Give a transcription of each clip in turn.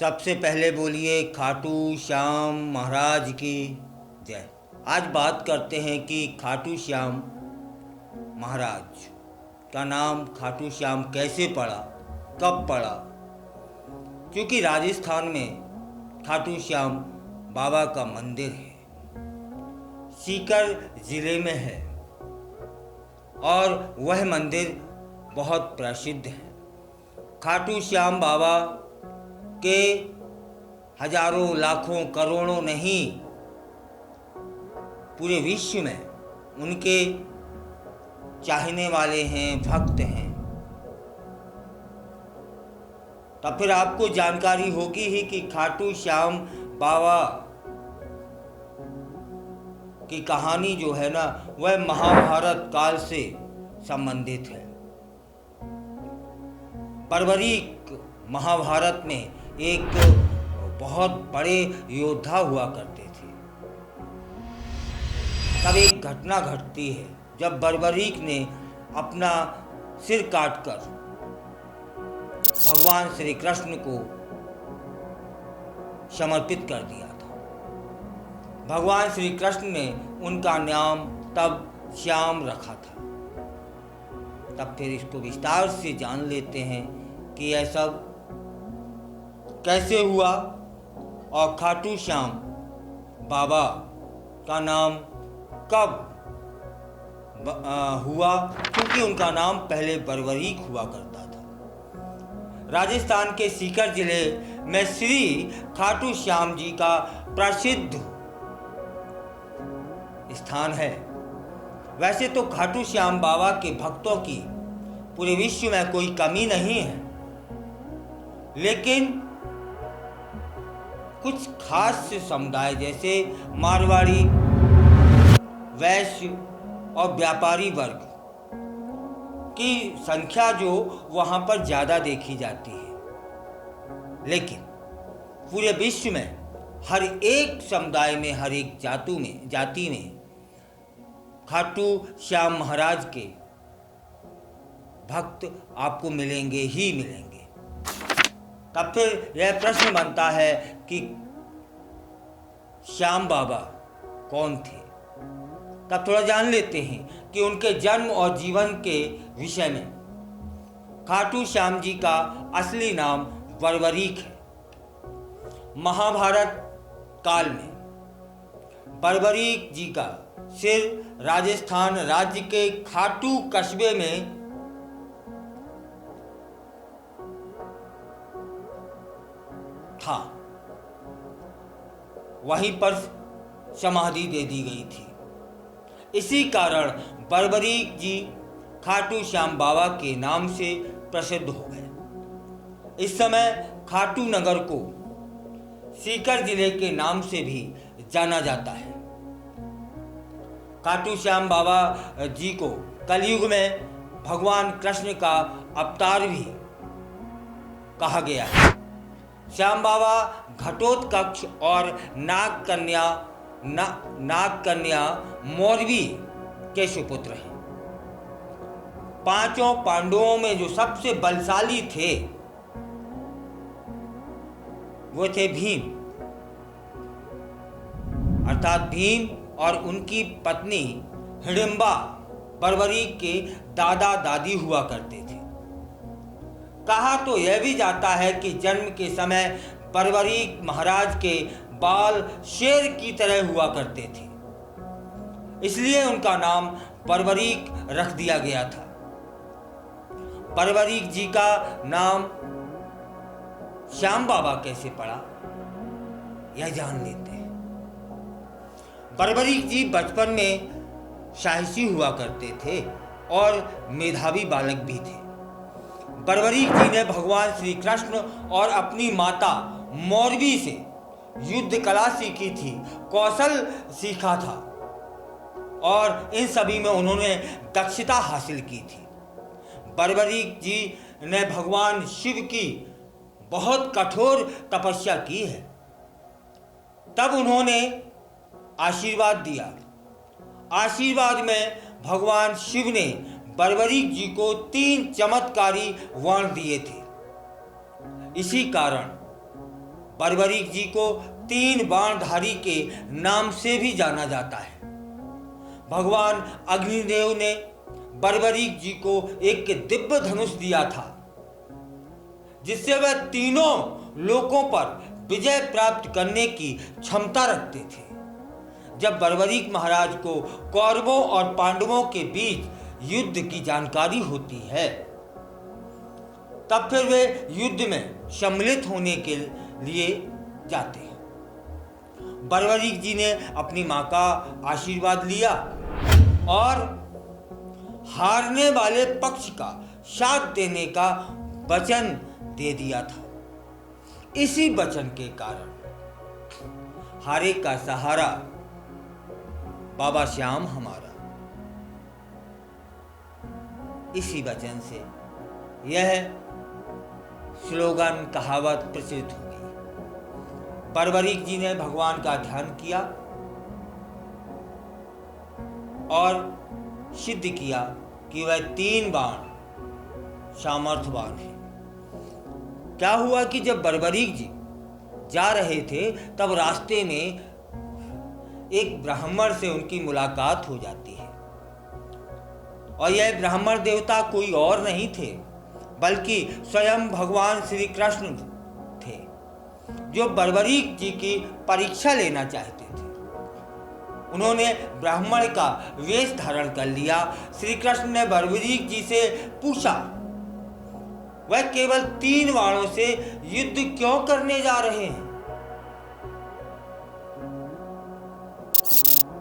सबसे पहले बोलिए खाटू श्याम महाराज की जय। आज बात करते हैं कि खाटू श्याम महाराज का नाम खाटू श्याम कैसे पड़ा, कब पड़ा। क्योंकि राजस्थान में खाटू श्याम बाबा का मंदिर है, सीकर जिले में है और वह मंदिर बहुत प्रसिद्ध है। खाटू श्याम बाबा के हजारों लाखों करोड़ों नहीं, पूरे विश्व में उनके चाहने वाले हैं, भक्त हैं। तब फिर आपको जानकारी होगी ही कि खाटू श्याम बाबा की कहानी जो है ना, वह महाभारत काल से संबंधित है। बर्बरीक महाभारत में एक बहुत बड़े योद्धा हुआ करते थे। तब एक घटना घटती है जब बर्बरीक ने अपना सिर काटकर भगवान श्री कृष्ण को समर्पित कर दिया था। भगवान श्री कृष्ण ने उनका नाम तब श्याम रखा था। तब फिर इसको विस्तार से जान लेते हैं कि यह सब कैसे हुआ और खाटू श्याम बाबा का नाम कब हुआ, क्योंकि उनका नाम पहले बर्बरीक हुआ करता था। राजस्थान के सीकर जिले में श्री खाटू श्याम जी का प्रसिद्ध स्थान है। वैसे तो खाटू श्याम बाबा के भक्तों की पूरे विश्व में कोई कमी नहीं है, लेकिन कुछ खास समुदाय जैसे मारवाड़ी, वैश्य और व्यापारी वर्ग की संख्या जो वहाँ पर ज़्यादा देखी जाती है। लेकिन पूरे विश्व में हर एक समुदाय में, हर एक जाति में खाटू श्याम महाराज के भक्त आपको मिलेंगे ही मिलेंगे। तब फिर यह प्रश्न बनता है कि श्याम बाबा कौन थे। तब थोड़ा जान लेते हैं कि उनके जन्म और जीवन के विषय में। खाटू श्याम जी का असली नाम बर्बरीक है। महाभारत काल में बर्बरीक जी का सिर राजस्थान राज्य के खाटू कस्बे में था, वहीं पर समाधि दे दी गई थी। इसी कारण बर्बरीक जी खाटू श्याम बाबा के नाम से प्रसिद्ध हो गए। इस समय खाटू नगर को सीकर जिले के नाम से भी जाना जाता है। खाटू श्याम बाबा जी को कलयुग में भगवान कृष्ण का अवतार भी कहा गया है। श्याम बाबा घटोत्कच और नाग कन्या मौरवी के सुपुत्र हैं। पांचों पांडवों में जो सबसे बलशाली थे वो थे भीम, अर्थात भीम और उनकी पत्नी हिडिंबा बर्बरीक के दादा दादी हुआ करते थे। कहा तो यह भी जाता है कि जन्म के समय बर्बरीक महाराज के बाल शेर की तरह हुआ करते थे, इसलिए उनका नाम बर्बरीक रख दिया गया था। बर्बरीक जी का नाम श्याम बाबा कैसे पड़ा, यह जान लेते हैं। बर्बरीक जी बचपन में साहसी हुआ करते थे और मेधावी बालक भी थे। बर्बरीक जी ने भगवान श्री कृष्ण और अपनी माता मौरवी से युद्ध कला सीखी थी, कौशल सीखा था और इन सभी में उन्होंने दक्षता हासिल की थी। बर्बरीक जी ने भगवान शिव की बहुत कठोर तपस्या की है। तब उन्होंने आशीर्वाद दिया। आशीर्वाद में भगवान शिव ने बर्बरीक जी को 3 चमत्कारी वर्ण दिए थे। इसी कारण बर्बरीक जी को 3 बाणधारी के नाम से भी जाना जाता है। भगवान अग्निदेव ने बर्बरीक जी को एक दिव्य धनुष दिया था, जिससे वह तीनों लोकों पर विजय प्राप्त करने की क्षमता रखते थे। जब बर्बरीक महाराज को कौरवों और पांडवों के बीच युद्ध की जानकारी होती है, तब फिर वे युद्ध में सम्मिलित होने के लिए जाते हैं। बर्बरीक जी ने अपनी मां का आशीर्वाद लिया और हारने वाले पक्ष का साथ देने का वचन दे दिया था। इसी वचन के कारण हारे का सहारा बाबा श्याम हमारा, इसी वचन से यह स्लोगन कहावत प्रचलित हो गई। बर्बरीक जी ने भगवान का ध्यान किया और सिद्ध किया कि वह 3 बाण सामर्थ्यवान है। क्या हुआ कि जब बर्बरीक जी जा रहे थे, तब रास्ते में एक ब्राह्मण से उनकी मुलाकात हो जाती है। और यह ब्राह्मण देवता कोई और नहीं थे, बल्कि स्वयं भगवान श्री कृष्ण थे, जो बर्बरीक जी की परीक्षा लेना चाहते थे। उन्होंने ब्राह्मण का वेश धारण कर लिया। श्री कृष्ण ने बर्बरीक जी से पूछा, वह केवल 3 बाणों से युद्ध क्यों करने जा रहे हैं?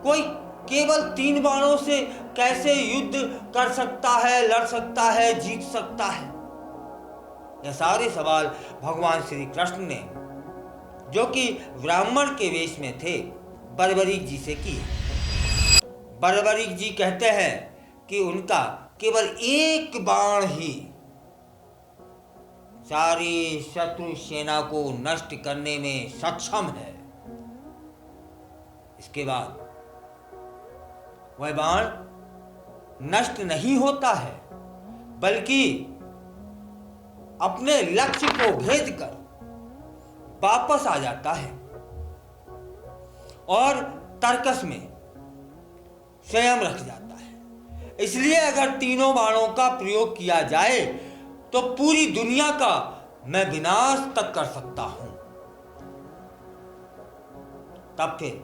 कोई केवल 3 बाणों से कैसे युद्ध कर सकता है, लड़ सकता है, जीत सकता है? यह सारे सवाल भगवान श्री कृष्ण ने, जो कि ब्राह्मण के वेश में थे, बर्बरीक जी से किए। बर्बरीक जी कहते हैं कि उनका केवल 1 बाण ही सारी शत्रु सेना को नष्ट करने में सक्षम है। इसके बाद वह बाण नष्ट नहीं होता है, बल्कि अपने लक्ष्य को भेद कर वापस आ जाता है और तर्कस में स्वयं रख जाता है। इसलिए अगर तीनों बाणों का प्रयोग किया जाए तो पूरी दुनिया का मैं विनाश तक कर सकता हूं। तब फिर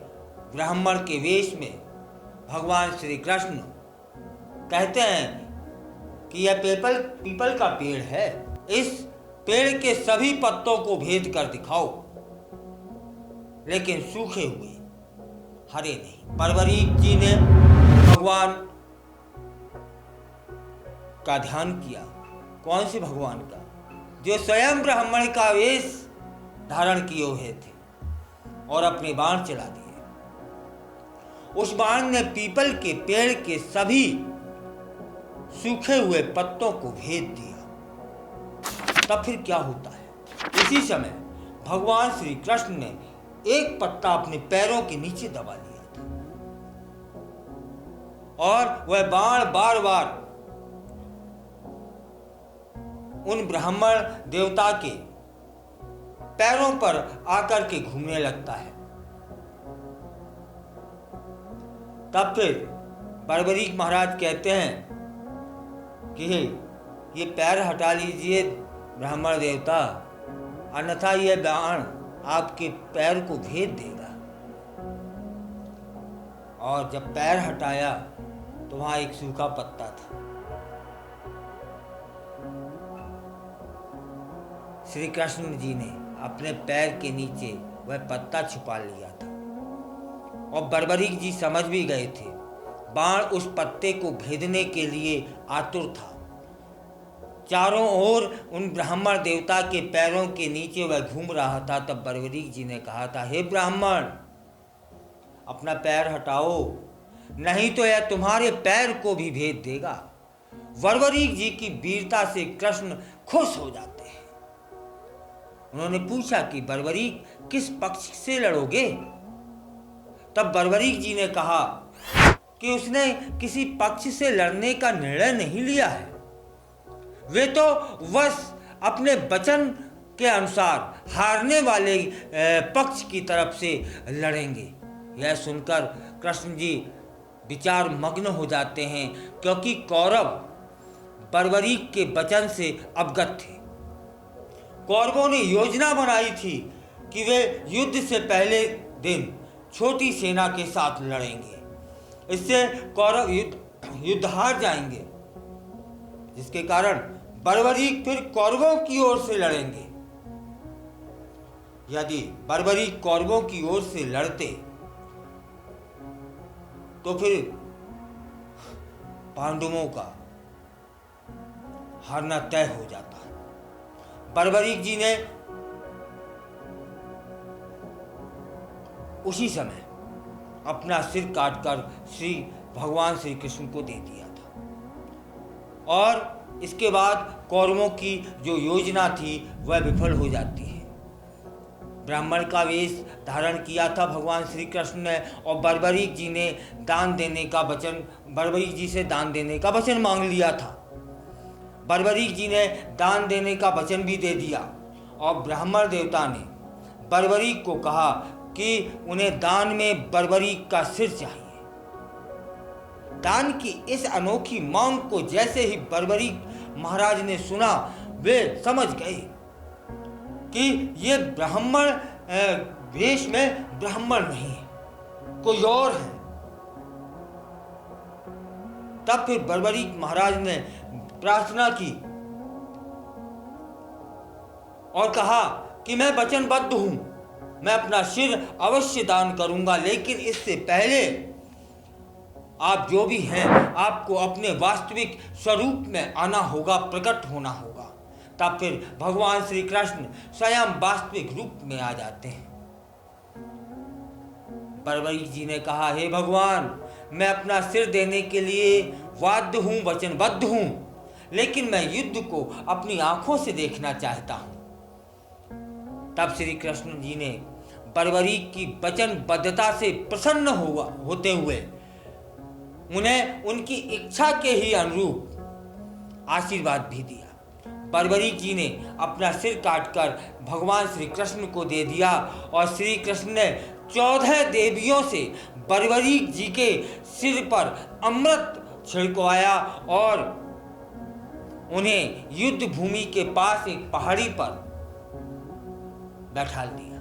ब्राह्मण के वेश में भगवान श्री कृष्ण कहते हैं कि यह पीपल का पेड़ है, इस पेड़ के सभी पत्तों को भेद कर दिखाओ, लेकिन सूखे हुए, हरे नहीं। बर्बरीक जी ने भगवान का ध्यान किया। कौन से भगवान का? जो स्वयं ब्राह्मण का वेश धारण किए हुए थे, और अपने बाण चला दिए। उस बाण ने पीपल के पेड़ के सभी सूखे हुए पत्तों को भेद दिया। तब फिर क्या होता है? इसी समय भगवान श्री कृष्ण ने एक पत्ता अपने पैरों के नीचे दबा लिया था, और वह बाण बार बार उन ब्राह्मण देवता के पैरों पर आकर के घूमने लगता है। तब फिर बर्बरीक महाराज कहते हैं कि ये पैर हटा लीजिए ब्राह्मण देवता, अन्यथा यह बाण आपके पैर को भेद देगा। और जब पैर हटाया तो वहां एक सूखा पत्ता था। श्री कृष्ण जी ने अपने पैर के नीचे वह पत्ता छुपा लिया था, और बर्बरीक जी समझ भी गए थे। बाण उस पत्ते को भेदने के लिए आतुर था। चारों ओर उन ब्राह्मण देवता के पैरों के नीचे वह घूम रहा था। तब बर्बरीक जी ने कहा था, हे ब्राह्मण, अपना पैर हटाओ, नहीं तो यह तुम्हारे पैर को भी भेद देगा। बर्बरीक जी की वीरता से कृष्ण खुश हो जाते हैं। उन्होंने पूछा कि बर्बरीक, किस पक्ष से लड़ोगे? तब बर्बरीक जी ने कहा कि उसने किसी पक्ष से लड़ने का निर्णय नहीं लिया है। वे तो बस अपने वचन के अनुसार हारने वाले पक्ष की तरफ से लड़ेंगे। यह सुनकर कृष्ण जी विचार मग्न हो जाते हैं, क्योंकि कौरव बर्बरीक के वचन से अवगत थे। कौरवों ने योजना बनाई थी कि वे युद्ध से पहले दिन छोटी सेना के साथ लड़ेंगे। इससे कौरव युद्ध हार जाएंगे, जिसके कारण बर्बरीक फिर कौरवों की ओर से लड़ेंगे। यदि बर्बरीक कौरवों की ओर से लड़ते तो फिर पांडवों का हारना तय हो जाता है। बर्बरीक जी ने उसी समय अपना सिर काटकर श्री भगवान श्री कृष्ण को दे दिया था, और इसके बाद कौरवों की जो योजना थी वह विफल हो जाती है। ब्राह्मण का वेश धारण किया था भगवान श्री कृष्ण ने, और बर्बरीक जी ने बर्बरीक जी से दान देने का वचन मांग लिया था। बर्बरीक जी ने दान देने का वचन भी दे दिया, और ब्राह्मण देवता ने बर्बरीक को कहा कि उन्हें दान में बर्बरीक का सिर चाहिए। दान की इस अनोखी मांग को जैसे ही बर्बरीक महाराज ने सुना, वे समझ गए कि ये ब्राह्मण वेश में ब्राह्मण नहीं है, कोई और है। तब फिर बर्बरीक महाराज ने प्रार्थना की और कहा कि मैं वचनबद्ध हूं, मैं अपना सिर अवश्य दान करूंगा, लेकिन इससे पहले आप जो भी हैं आपको अपने वास्तविक स्वरूप में आना होगा, प्रकट होना होगा। तब फिर भगवान श्री कृष्ण स्वयं वास्तविक रूप में आ जाते हैं। बर्बरीक जी ने कहा, हे भगवान, मैं अपना सिर देने के लिए बाध्य हूं, वचनबद्ध हूं, लेकिन मैं युद्ध को अपनी आंखों से देखना चाहता हूं। तब श्री कृष्ण जी ने बर्बरीक की वचनबद्धता से प्रसन्न होते हुए उन्हें उनकी इच्छा के ही अनुरूप आशीर्वाद भी दिया। बर्बरीक जी ने अपना सिर काटकर भगवान श्री कृष्ण को दे दिया, और श्री कृष्ण ने 14 देवियों से बर्बरीक जी के सिर पर अमृत छिड़कवाया और उन्हें युद्ध भूमि के पास एक पहाड़ी पर बैठा दिया,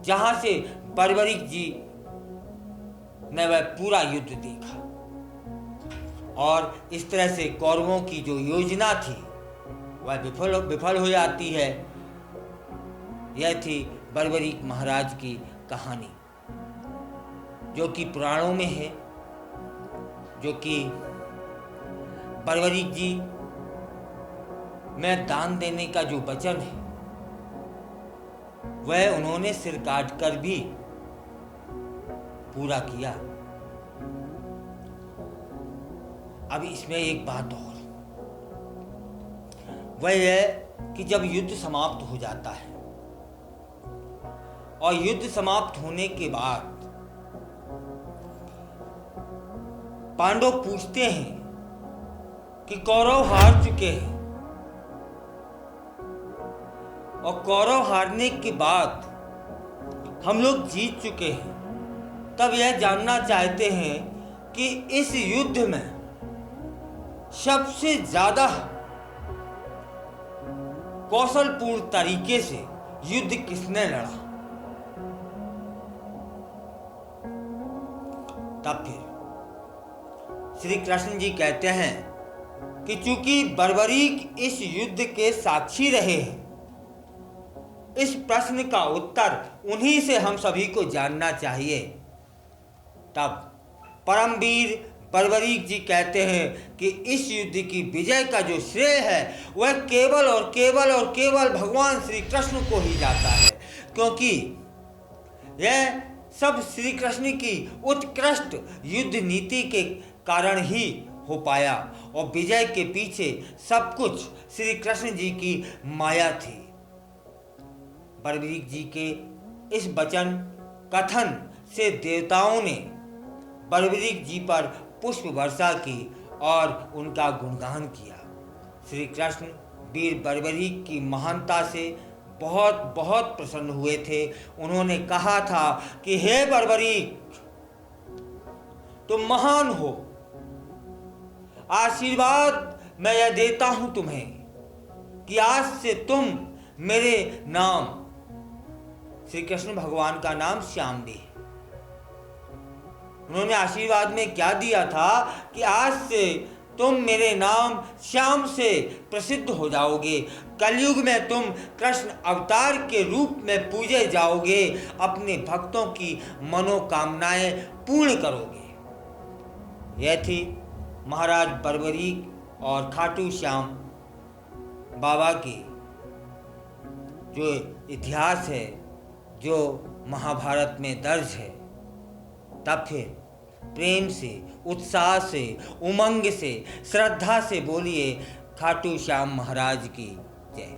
जहां से बर्बरीक जी ने वह पूरा युद्ध देखा। और इस तरह से कौरवों की जो योजना थी वह विफल हो जाती है। यह थी बर्बरीक महाराज की कहानी, जो कि पुराणों में है, जो कि बर्बरीक जी में दान देने का जो वचन है वह उन्होंने सिर काट कर भी पूरा किया। अब इसमें एक बात और, वह है कि जब युद्ध समाप्त हो जाता है और युद्ध समाप्त होने के बाद पांडव पूछते हैं कि कौरव हार चुके हैं, और कौरव हारने के बाद हम लोग जीत चुके हैं। तब यह जानना चाहते हैं कि इस युद्ध में सबसे ज्यादा कौशलपूर्ण तरीके से युद्ध किसने लड़ा। तब फिर श्री कृष्ण जी कहते हैं कि चूंकि बर्बरीक इस युद्ध के साक्षी रहे हैं, इस प्रश्न का उत्तर उन्हीं से हम सभी को जानना चाहिए। तब परमवीर बर्बरीक जी कहते हैं कि इस युद्ध की विजय का जो श्रेय है वह केवल और केवल और केवल भगवान श्री कृष्ण को ही जाता है, क्योंकि यह सब श्री कृष्ण की उत्कृष्ट युद्ध नीति के कारण ही हो पाया, और विजय के पीछे सब कुछ श्री कृष्ण जी की माया थी। बर्बरीक जी के इस वचन कथन से देवताओं ने बर्बरीक जी पर पुष्प वर्षा की और उनका गुणगान किया। श्री कृष्ण वीर बर्बरीक की महानता से बहुत बहुत प्रसन्न हुए थे। उन्होंने कहा था कि हे बर्बरीक, तुम महान हो, आशीर्वाद मैं यह देता हूं तुम्हें कि आज से तुम मेरे नाम, श्री कृष्ण भगवान का नाम श्यामली है। उन्होंने आशीर्वाद में क्या दिया था कि आज से तुम मेरे नाम श्याम से प्रसिद्ध हो जाओगे, कलयुग में तुम कृष्ण अवतार के रूप में पूजे जाओगे, अपने भक्तों की मनोकामनाएं पूर्ण करोगे। यह थी महाराज बर्बरीक और खाटू श्याम बाबा की जो इतिहास है, जो महाभारत में दर्ज है। तब फिर प्रेम से, उत्साह से, उमंग से, श्रद्धा से बोलिए खाटू श्याम महाराज की जय।